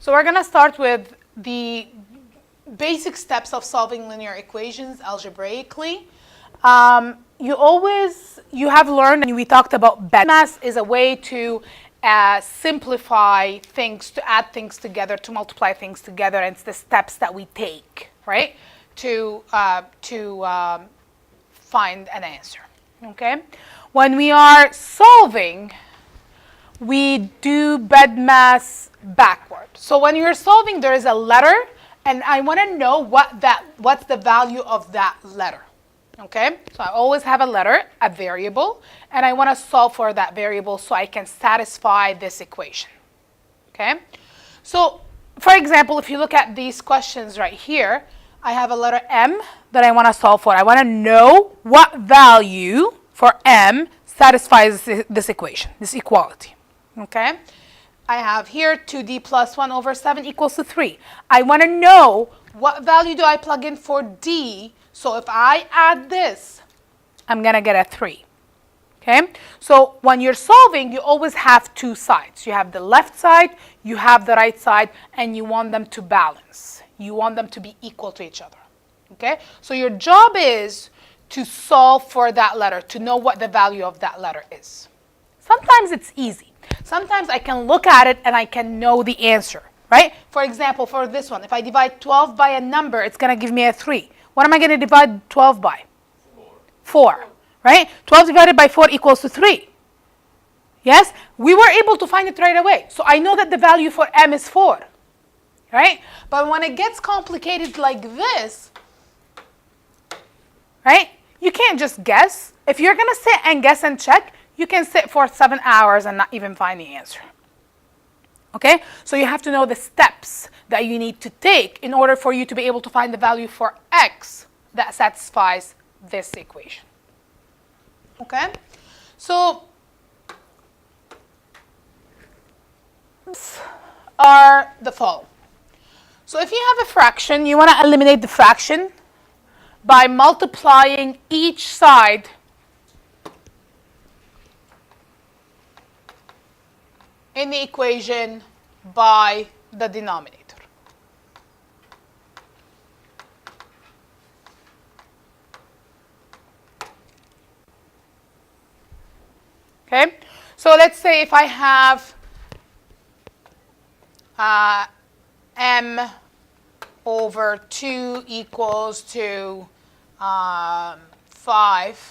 So we're going to start with the basic steps of solving linear equations algebraically. You have learned, and we talked about BEDMAS is a way to simplify things, to add things together, to multiply things together, and it's the steps that we take, right, to find an answer. Okay, when we are solving, we do BEDMAS backward. So when you're solving, there is a letter, and I want to know what's the value of that letter. Okay, so I always have a letter, a variable, and I want to solve for that variable so I can satisfy this equation. Okay, so for example, if you look at these questions right here, I have a letter M that I want to solve for. I want to know what value for M satisfies this equation, this equality. Okay, I have here 2d plus 1 over 7 equals to 3. I want to know what value do I plug in for d. So if I add this, I'm going to get a 3. Okay, so when you're solving, you always have two sides. You have the left side, you have the right side, and you want them to balance. You want them to be equal to each other. Okay, so your job is to solve for that letter, to know what the value of that letter is. Sometimes it's easy. Sometimes I can look at it and I can know the answer, right? For example, for this one, if I divide 12 by a number, it's going to give me a 3. What am I going to divide 12 by? 4, right? 12 divided by 4 equals to 3. Yes? We were able to find it right away. So I know that the value for M is 4, right? But when it gets complicated like this, right, you can't just guess. If you're going to sit and guess and check, you can sit for 7 hours and not even find the answer. Okay? So you have to know the steps that you need to take in order for you to be able to find the value for x that satisfies this equation. Okay? So are the following. So if you have a fraction, you want to eliminate the fraction by multiplying each side in the equation by the denominator. Okay, so let's say if I have m over 2 equals to 5,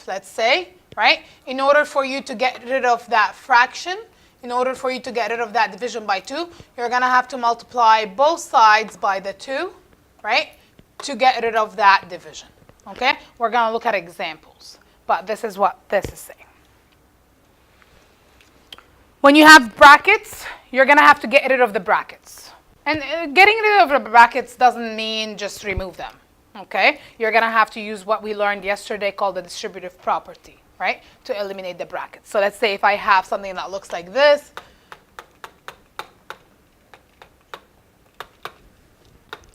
let's say, right? In order for you to get rid of that fraction, in order for you to get rid of that division by 2, you're going to have to multiply both sides by the 2, right, to get rid of that division. Okay? We're going to look at examples, but this is what this is saying. When you have brackets, you're going to have to get rid of the brackets. And getting rid of the brackets doesn't mean just remove them. Okay? You're going to have to use what we learned yesterday called the distributive property, right, to eliminate the brackets. So let's say if I have something that looks like this,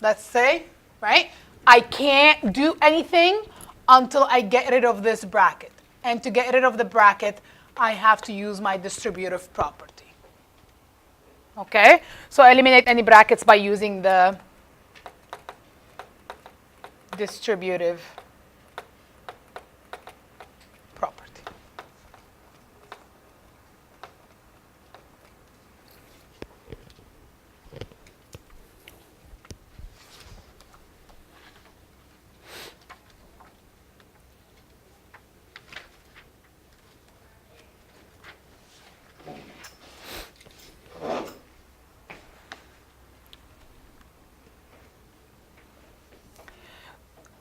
let's say, right, I can't do anything until I get rid of this bracket. And to get rid of the bracket, I have to use my distributive property. Okay, so eliminate any brackets by using the distributive property.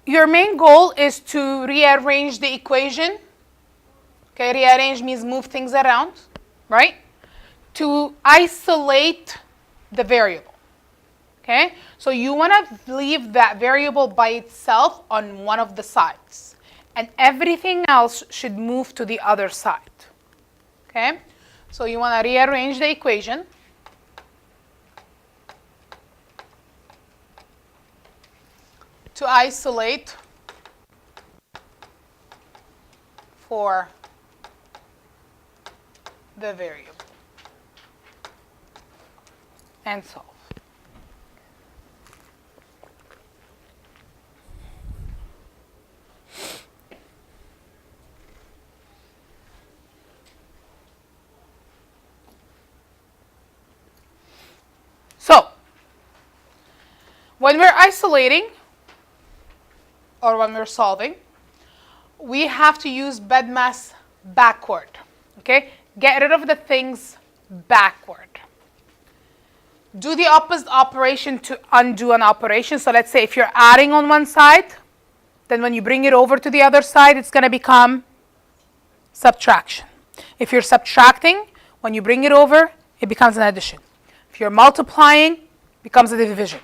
Your main goal is to rearrange the equation. Okay, rearrange means move things around, right? To isolate the variable. Okay, so you want to leave that variable by itself on one of the sides, and everything else should move to the other side. Okay, so you want to rearrange the equation. To isolate for the variable and solve. When we're isolating, or when we're solving, we have to use BEDMAS backward, okay? Get rid of the things backward. Do the opposite operation to undo an operation. So let's say if you're adding on one side, then when you bring it over to the other side, it's going to become subtraction. If you're subtracting, when you bring it over, it becomes an addition. If you're multiplying, it becomes a division.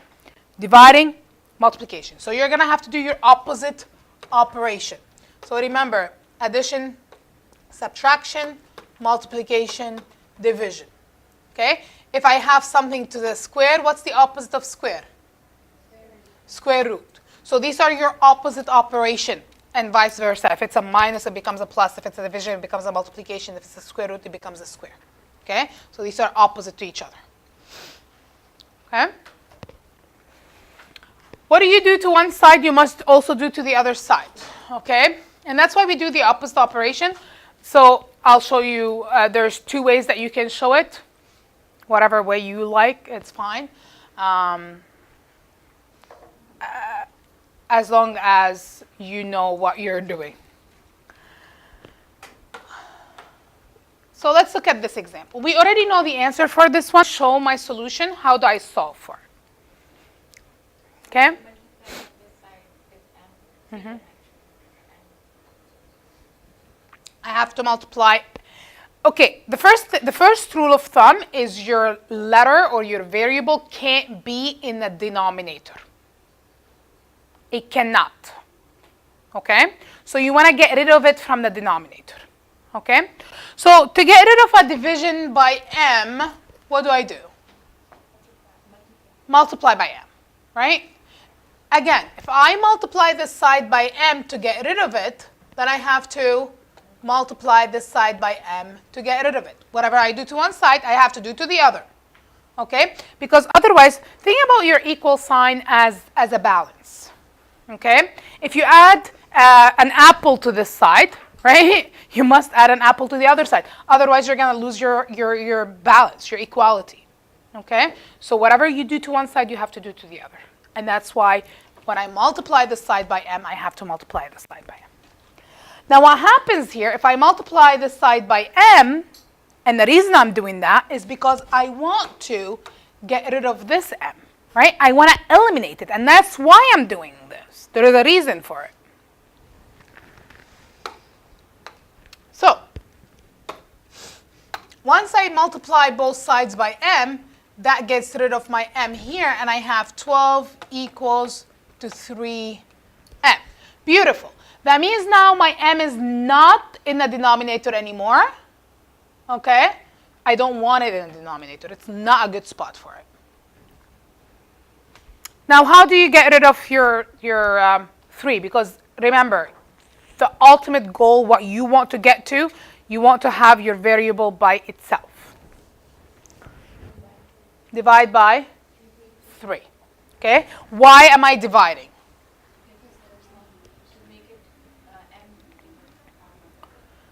Dividing, multiplication. So you're going to have to do your opposite operation. So remember, addition, subtraction, multiplication, division. Okay? If I have something to the square, what's the opposite of square? Square root. So these are your opposite operation, and vice versa. If it's a minus, it becomes a plus. If it's a division, it becomes a multiplication. If it's a square root, it becomes a square. Okay? So these are opposite to each other. Okay? What do you do to one side, you must also do to the other side. Okay? And that's why we do the opposite operation. So I'll show you, there's two ways that you can show it. Whatever way you like, it's fine. As long as you know what you're doing. So let's look at this example. We already know the answer for this one. Show my solution. How do I solve for it? Okay? I have to multiply. Okay, the first rule of thumb is your letter or your variable can't be in the denominator. It cannot. Okay? So you want to get rid of it from the denominator. Okay? So to get rid of a division by m, what do? Multiply by m, right? Again, if I multiply this side by m to get rid of it, then I have to multiply this side by m to get rid of it. Whatever I do to one side, I have to do to the other. Okay? Because otherwise, think about your equal sign as a balance. Okay? If you add an apple to this side, right, you must add an apple to the other side. Otherwise, you're going to lose your balance, your equality. Okay? So whatever you do to one side, you have to do to the other. And that's why when I multiply this side by m, I have to multiply this side by m. Now what happens here, if I multiply this side by m, and the reason I'm doing that is because I want to get rid of this m, right? I want to eliminate it, and that's why I'm doing this. There is a reason for it. So, once I multiply both sides by m, that gets rid of my m here, and I have 12 equals to 3m. Beautiful. That means now my m is not in the denominator anymore. Okay? I don't want it in the denominator. It's not a good spot for it. Now, how do you get rid of your 3? Because remember, the ultimate goal, what you want to get to, you want to have your variable by itself. Divide by 3. Okay? Why am I dividing?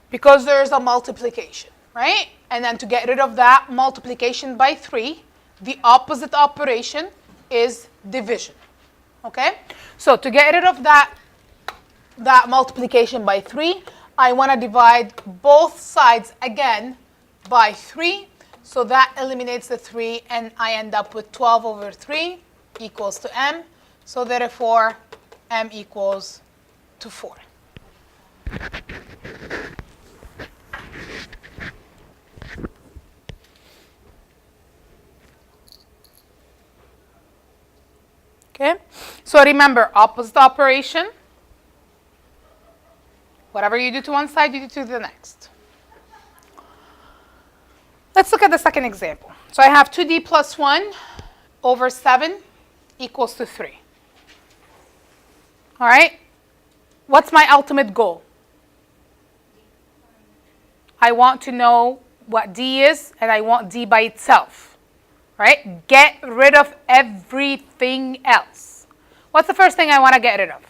Because there's a multiplication, right? And then to get rid of that multiplication by 3, the opposite operation is division. Okay? So to get rid of that multiplication by 3, I want to divide both sides again by 3. So that eliminates the 3, and I end up with 12 over 3 equals to m. So therefore, m equals to 4. Okay, so remember, opposite operation. Whatever you do to one side, you do to the next. Let's look at the second example. So I have 2d plus 1 over 7 equals to 3. All right, what's my ultimate goal? I want to know what d is, and I want d by itself. Right? Get rid of everything else. What's the first thing I want to get rid of?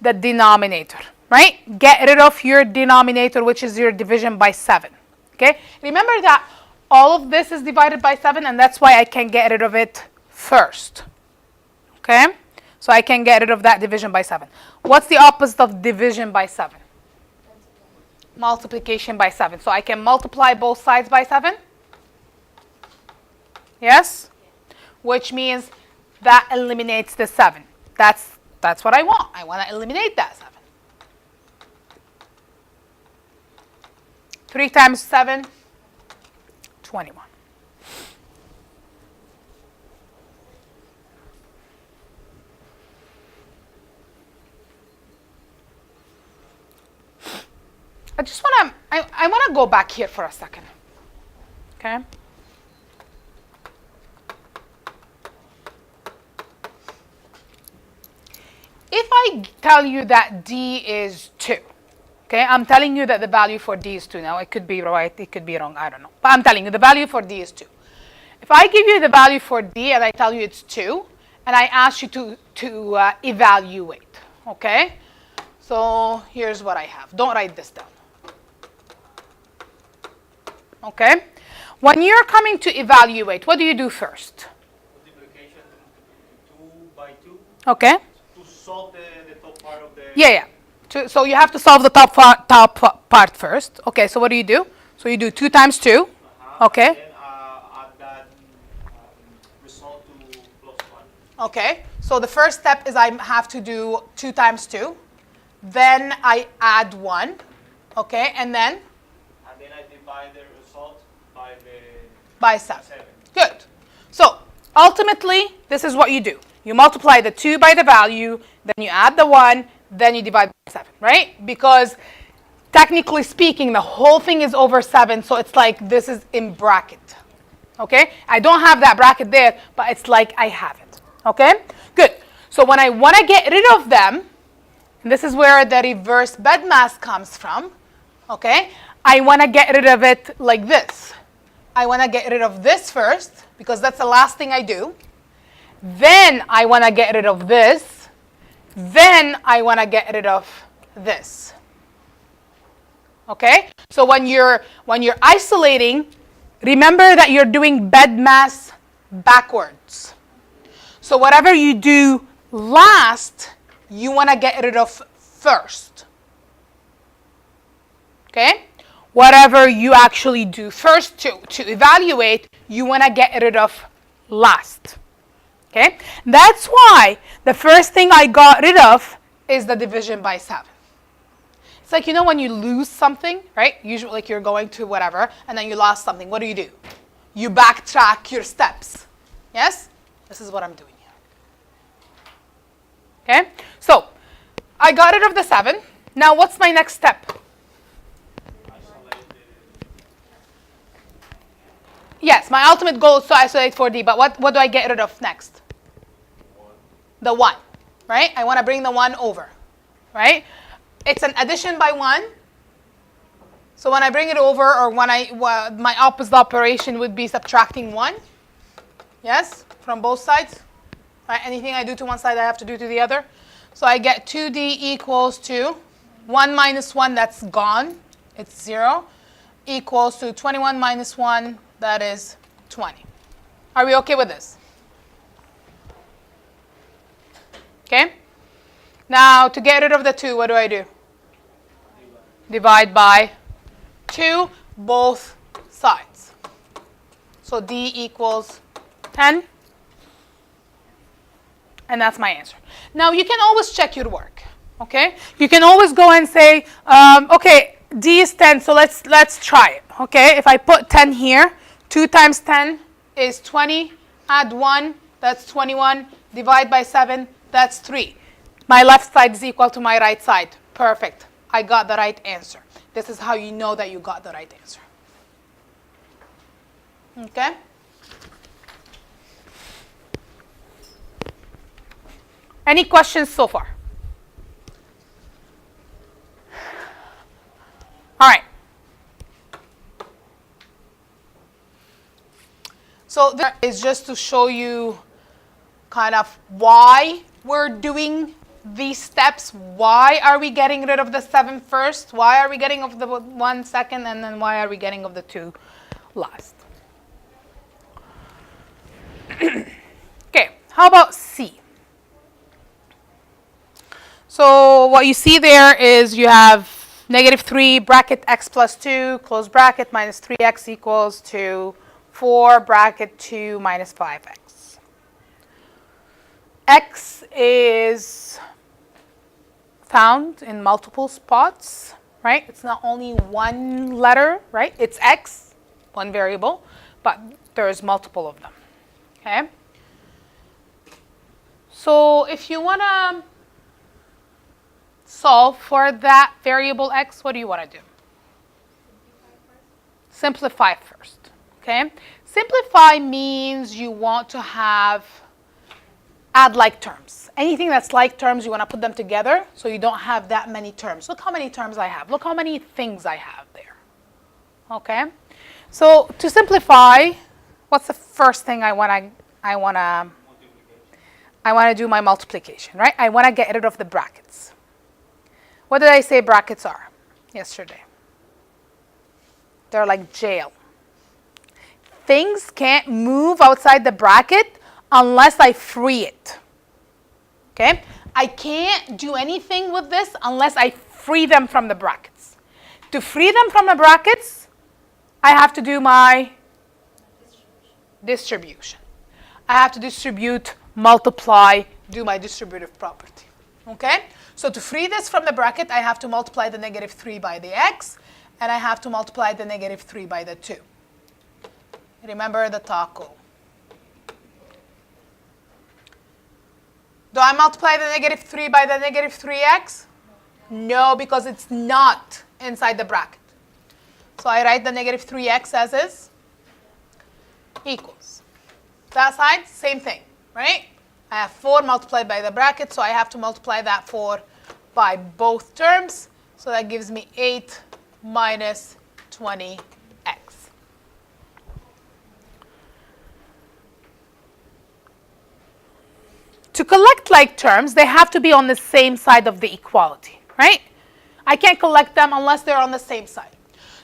The denominator. Right? Get rid of your denominator, which is your division by 7. Okay? Remember that all of this is divided by 7, and that's why I can get rid of it first. Okay? So I can get rid of that division by 7. What's the opposite of division by 7? Multiplication by 7. So I can multiply both sides by 7? Yes? Which means that eliminates the 7. That's what I want. I want to eliminate that 7. 3 times 7, 21. I want to go back here for a second. Okay? If I tell you that D is 2, okay, I'm telling you that the value for D is 2. Now, it could be right, it could be wrong, I don't know. But I'm telling you the value for D is 2. If I give you the value for D and I tell you it's 2, and I ask you to evaluate, okay? So here's what I have. Don't write this down. Okay? When you're coming to evaluate, what do you do first? Multiplication 2 by 2. Okay. To solve the top part of the... Yeah. So you have to solve the top part first. Okay, so what do? So you do 2 times 2. Okay. And then add that result to plus 1. Okay. So the first step is I have to do 2 times 2. Then I add 1. Okay, and then? And then I divide the result by 7. Good. So ultimately, this is what you do. You multiply the 2 by the value, then you add the 1, then you divide by 7, right? Because technically speaking, the whole thing is over 7, so it's like this is in bracket. Okay? I don't have that bracket there, but it's like I have it. Okay? Good. So when I want to get rid of them, and this is where the reverse BEDMAS comes from, okay? I want to get rid of it like this. I want to get rid of this first, because that's the last thing I do. Then I want to get rid of this. Then I want to get rid of this. Okay? So when you're isolating, remember that you're doing BEDMAS backwards. So whatever you do last, you want to get rid of first. Okay? Whatever you actually do first to evaluate, you want to get rid of last. Okay? That's why the first thing I got rid of is the division by 7. It's like, when you lose something, right? Usually like you're going to whatever, and then you lost something. What do? You backtrack your steps. Yes? This is what I'm doing here. Okay? So, I got rid of the 7. Now, what's my next step? Yes, my ultimate goal is to isolate 4D, but what do I get rid of next? 1. The 1, right? I want to bring the 1 over, right? It's an addition by 1. So when I bring it over, or when my opposite operation would be subtracting 1. Yes, from both sides. Right? Anything I do to one side, I have to do to the other. So I get 2D equals to 1 minus 1, that's gone. It's 0. Equals to 21 minus 1, that is 20. Are we okay with this? Okay? Now, to get rid of the 2, what do? Divide by 2, both sides. So D equals 10. And that's my answer. Now, you can always check your work. Okay? You can always go and say, okay, D is 10, so let's try it. Okay? If I put 10 here, 2 times 10 is 20. Add 1, that's 21. Divide by 7, that's 3. My left side is equal to my right side. Perfect. I got the right answer. This is how you know that you got the right answer. Okay? Any questions so far? All right. So this is just to show you kind of why we're doing these steps. Why are we getting rid of the 7 first? Why are we getting rid of the 1 second? And then why are we getting rid of the 2 last? Okay, how about C? what you see there is you have negative 3 bracket x plus 2 close bracket minus 3x equals to 4 bracket 2 minus 5x. X is found in multiple spots, right? It's not only one letter, right? It's x, one variable, but there's multiple of them, okay? So if you want to solve for that variable x, what do you want to do? Simplify first, okay? Simplify means you want to add like terms. Anything that's like terms, you want to put them together so you don't have that many terms. Look how many terms I have. Look how many things I have there, okay? So to simplify, what's the first thing I want to do my multiplication, right? I want to get rid of the brackets. What did I say brackets are yesterday? They're like jail. Things can't move outside the bracket unless I free it. Okay? I can't do anything with this unless I free them from the brackets. To free them from the brackets, I have to do my distribution. I have to distribute, multiply, do my distributive property. Okay? So to free this from the bracket, I have to multiply the negative 3 by the x, and I have to multiply the negative 3 by the 2. Remember the taco. Do I multiply the negative 3 by the negative 3x? No, because it's not inside the bracket. So I write the negative 3x as is, equals. That side, same thing, right? I have 4 multiplied by the bracket, so I have to multiply that 4 by both terms. So that gives me 8 minus 20x. To collect like terms, they have to be on the same side of the equality, right? I can't collect them unless they're on the same side.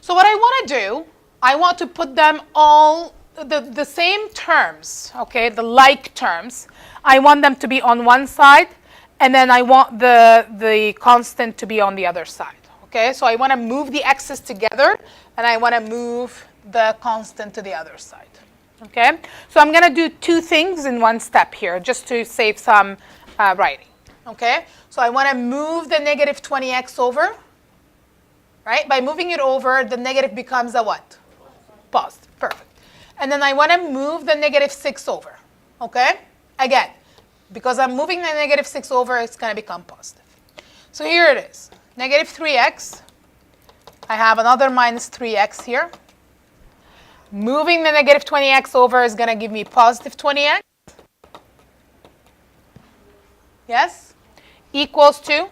So what I want to do, I want to put them all, the same terms, okay, the like terms. I want them to be on one side, and then I want the constant to be on the other side, okay? So I want to move the x's together, and I want to move the constant to the other side. Okay, so I'm going to do 2 things in one step here, just to save some writing. Okay, so I want to move the negative 20x over, right? By moving it over, the negative becomes a what? Positive. Perfect. And then I want to move the negative 6 over. Okay, again, because I'm moving the negative 6 over, it's going to become positive. So here it is, negative 3x. I have another minus 3x here. Moving the negative 20x over is going to give me positive 20x. Yes? Equals to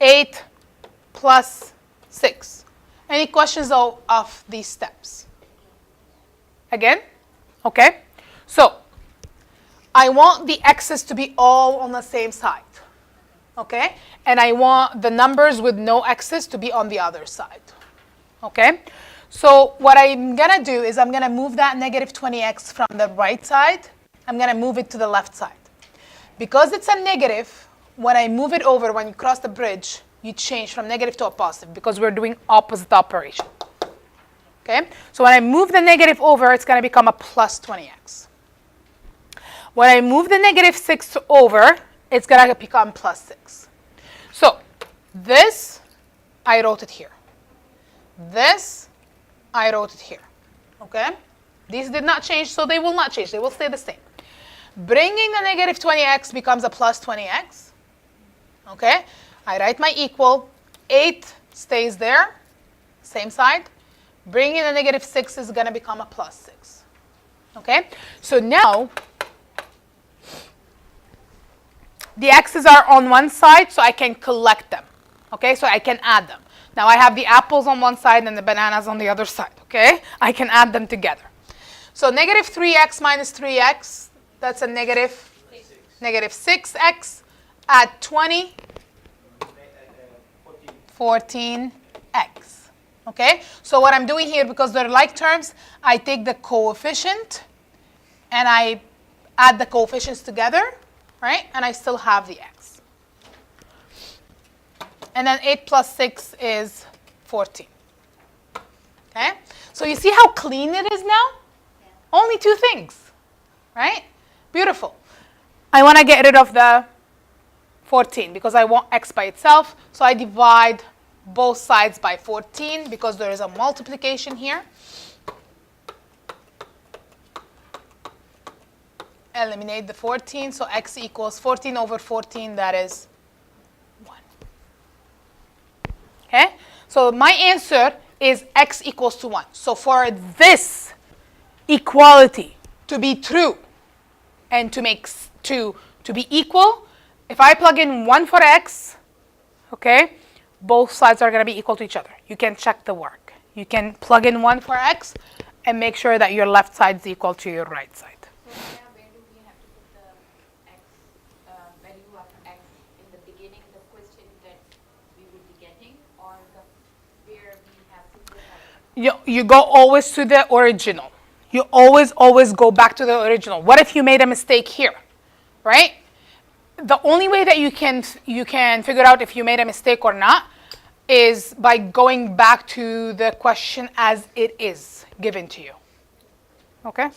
8 plus 6. Any questions of these steps? Again? Okay. So, I want the x's to be all on the same side. Okay? And I want the numbers with no x's to be on the other side. Okay? So what I'm going to do is I'm going to move that negative 20x from the right side. I'm going to move it to the left side. Because it's a negative, when I move it over, when you cross the bridge, you change from negative to a positive because we're doing opposite operation. Okay? So when I move the negative over, it's going to become a plus 20x. When I move the negative 6 over, it's going to become plus 6. So this, I wrote it here. This, I wrote it here, okay? These did not change, so they will not change. They will stay the same. Bringing the negative 20x becomes a plus 20x, okay? I write my equal. 8 stays there, same side. Bringing the negative 6 is going to become a plus 6, okay? So now, the x's are on one side, so I can collect them, okay? So I can add them. Now I have the apples on one side and the bananas on the other side, okay? I can add them together. So negative 3x minus 3x, that's a negative 6x. Add 20, 14x, okay? So what I'm doing here, because they're like terms, I take the coefficient and I add the coefficients together, right? And I still have the x. And then 8 plus 6 is 14. Okay? So you see how clean it is now? Yeah. Only two things, right? Beautiful. I want to get rid of the 14 because I want x by itself. So I divide both sides by 14 because there is a multiplication here. Eliminate the 14, so x equals 14 over 14, that is 1. Okay? So my answer is x equals to 1. So for this equality to be true and to be equal, if I plug in 1 for x, okay, both sides are going to be equal to each other. You can check the work. You can plug in 1 for x and make sure that your left side is equal to your right side. So now where do we have to put the x, value of x in the beginning, the question that we would be getting, or where we have to put our... You go always to the original. You always go back to the original. What if you made a mistake here, right? The only way that you can figure out if you made a mistake or not is by going back to the question as it is given to you. Okay?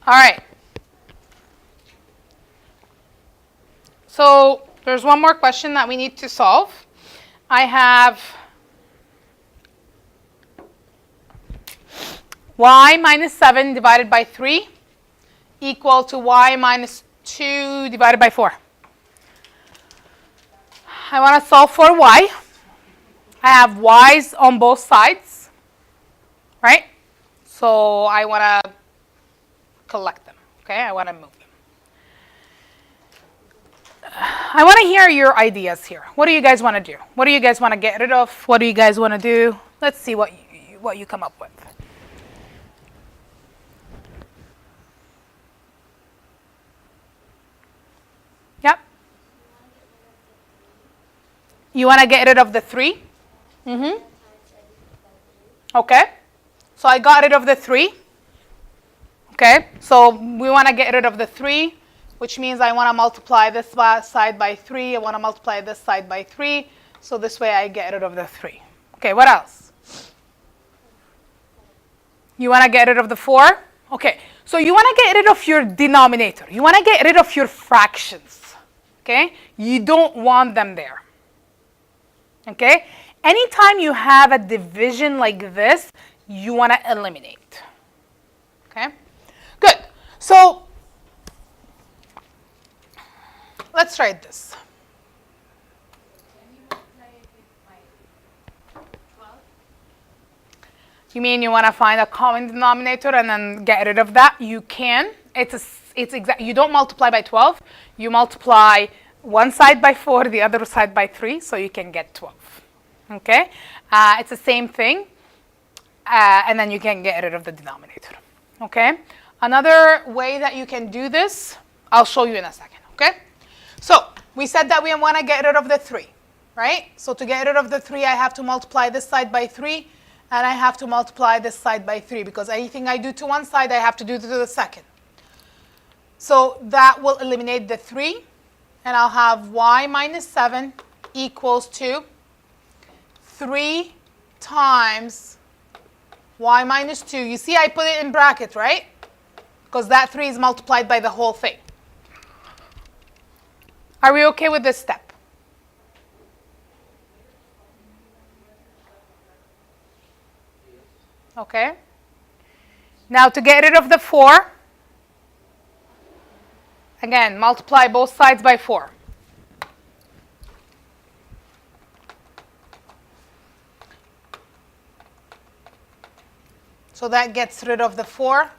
All right. So there's one more question that we need to solve. I have y minus 7 divided by 3 equal to y minus 2 divided by 4. I want to solve for y. I have y's on both sides, right? So I want to collect them, okay? I want to move them. I want to hear your ideas here. What do you guys want to do? What do you guys want to get rid of? What do you guys want to do? Let's see what you come up with. Yep. You want to get rid of the 3? Mm-hmm. Okay. So I got rid of the 3. Okay. So we want to get rid of the 3, which means I want to multiply this side by 3. I want to multiply this side by 3. So this way I get rid of the 3. Okay, what else? You want to get rid of the 4? Okay, so you want to get rid of your denominator. You want to get rid of your fractions. Okay? You don't want them there. Okay? Anytime you have a division like this, you want to eliminate. Okay? Good. So let's try this. Can you multiply it with my 12? You mean you want to find a common denominator and then get rid of that? You can. You don't multiply by 12. You multiply one side by 4, the other side by 3, so you can get 12. Okay? It's the same thing. And then you can get rid of the denominator. Okay? Another way that you can do this, I'll show you in a second. Okay? So we said that we want to get rid of the 3, right? So to get rid of the 3, I have to multiply this side by 3, and I have to multiply this side by 3, because anything I do to one side, I have to do to the second. So that will eliminate the 3, and I'll have y minus 7 equals to 3 times y minus 2. You see I put it in brackets, right? Because that 3 is multiplied by the whole thing. Are we okay with this step? Okay. Now to get rid of the 4, again, multiply both sides by 4. So that gets rid of the 4,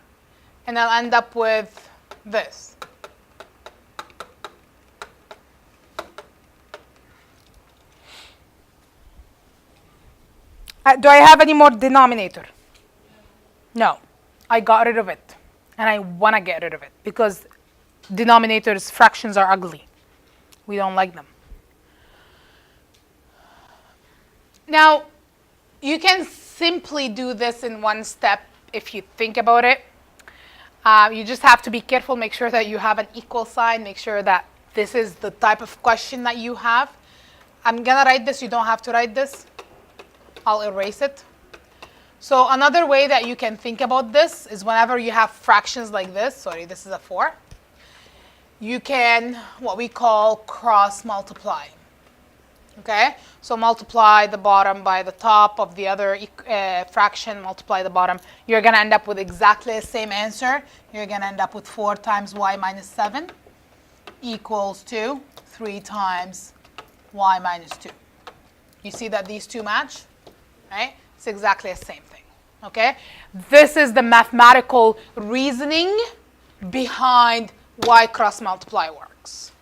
and I'll end up with this. Do I have any more denominator? No. I got rid of it, and I want to get rid of it, because denominators, fractions are ugly. We don't like them. Now, you can simply do this in one step if you think about it. You just have to be careful, make sure that you have an equal sign, make sure that this is the type of question that you have. I'm going to write this. You don't have to write this. I'll erase it. So another way that you can think about this is whenever you have fractions like this, sorry, this is a 4, you can, what we call, cross multiply. Okay? So multiply the bottom by the top of the other fraction, multiply the bottom. You're going to end up with exactly the same answer. You're going to end up with 4 times y minus 7 equals to 3 times y minus 2. You see that these two match? Right? It's exactly the same thing. Okay? This is the mathematical reasoning behind why cross multiply works.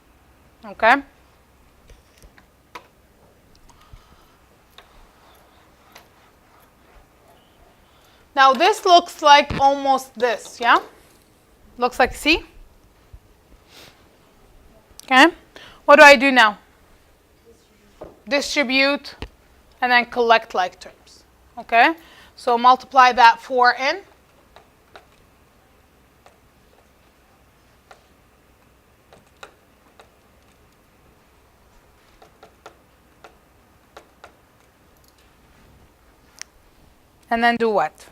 Okay? Now this looks like almost this, yeah? Looks like C. Okay? What do I do now? Distribute and then collect like terms. Okay? So multiply that 4 in. And then do what?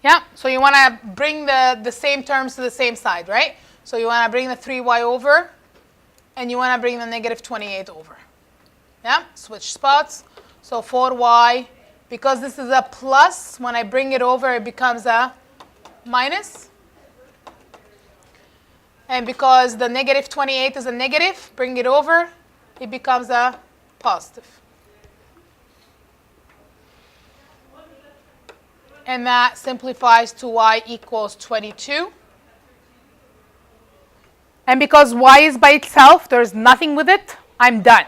Yeah, so you want to bring the same terms to the same side, right? So you want to bring the 3y over, and you want to bring the negative 28 over. Yeah, switch spots. So 4y, because this is a plus, when I bring it over, it becomes a minus. And because the negative 28 is a negative, bring it over, it becomes a positive. And that simplifies to y equals 22. And because y is by itself, there's nothing with it, I'm done.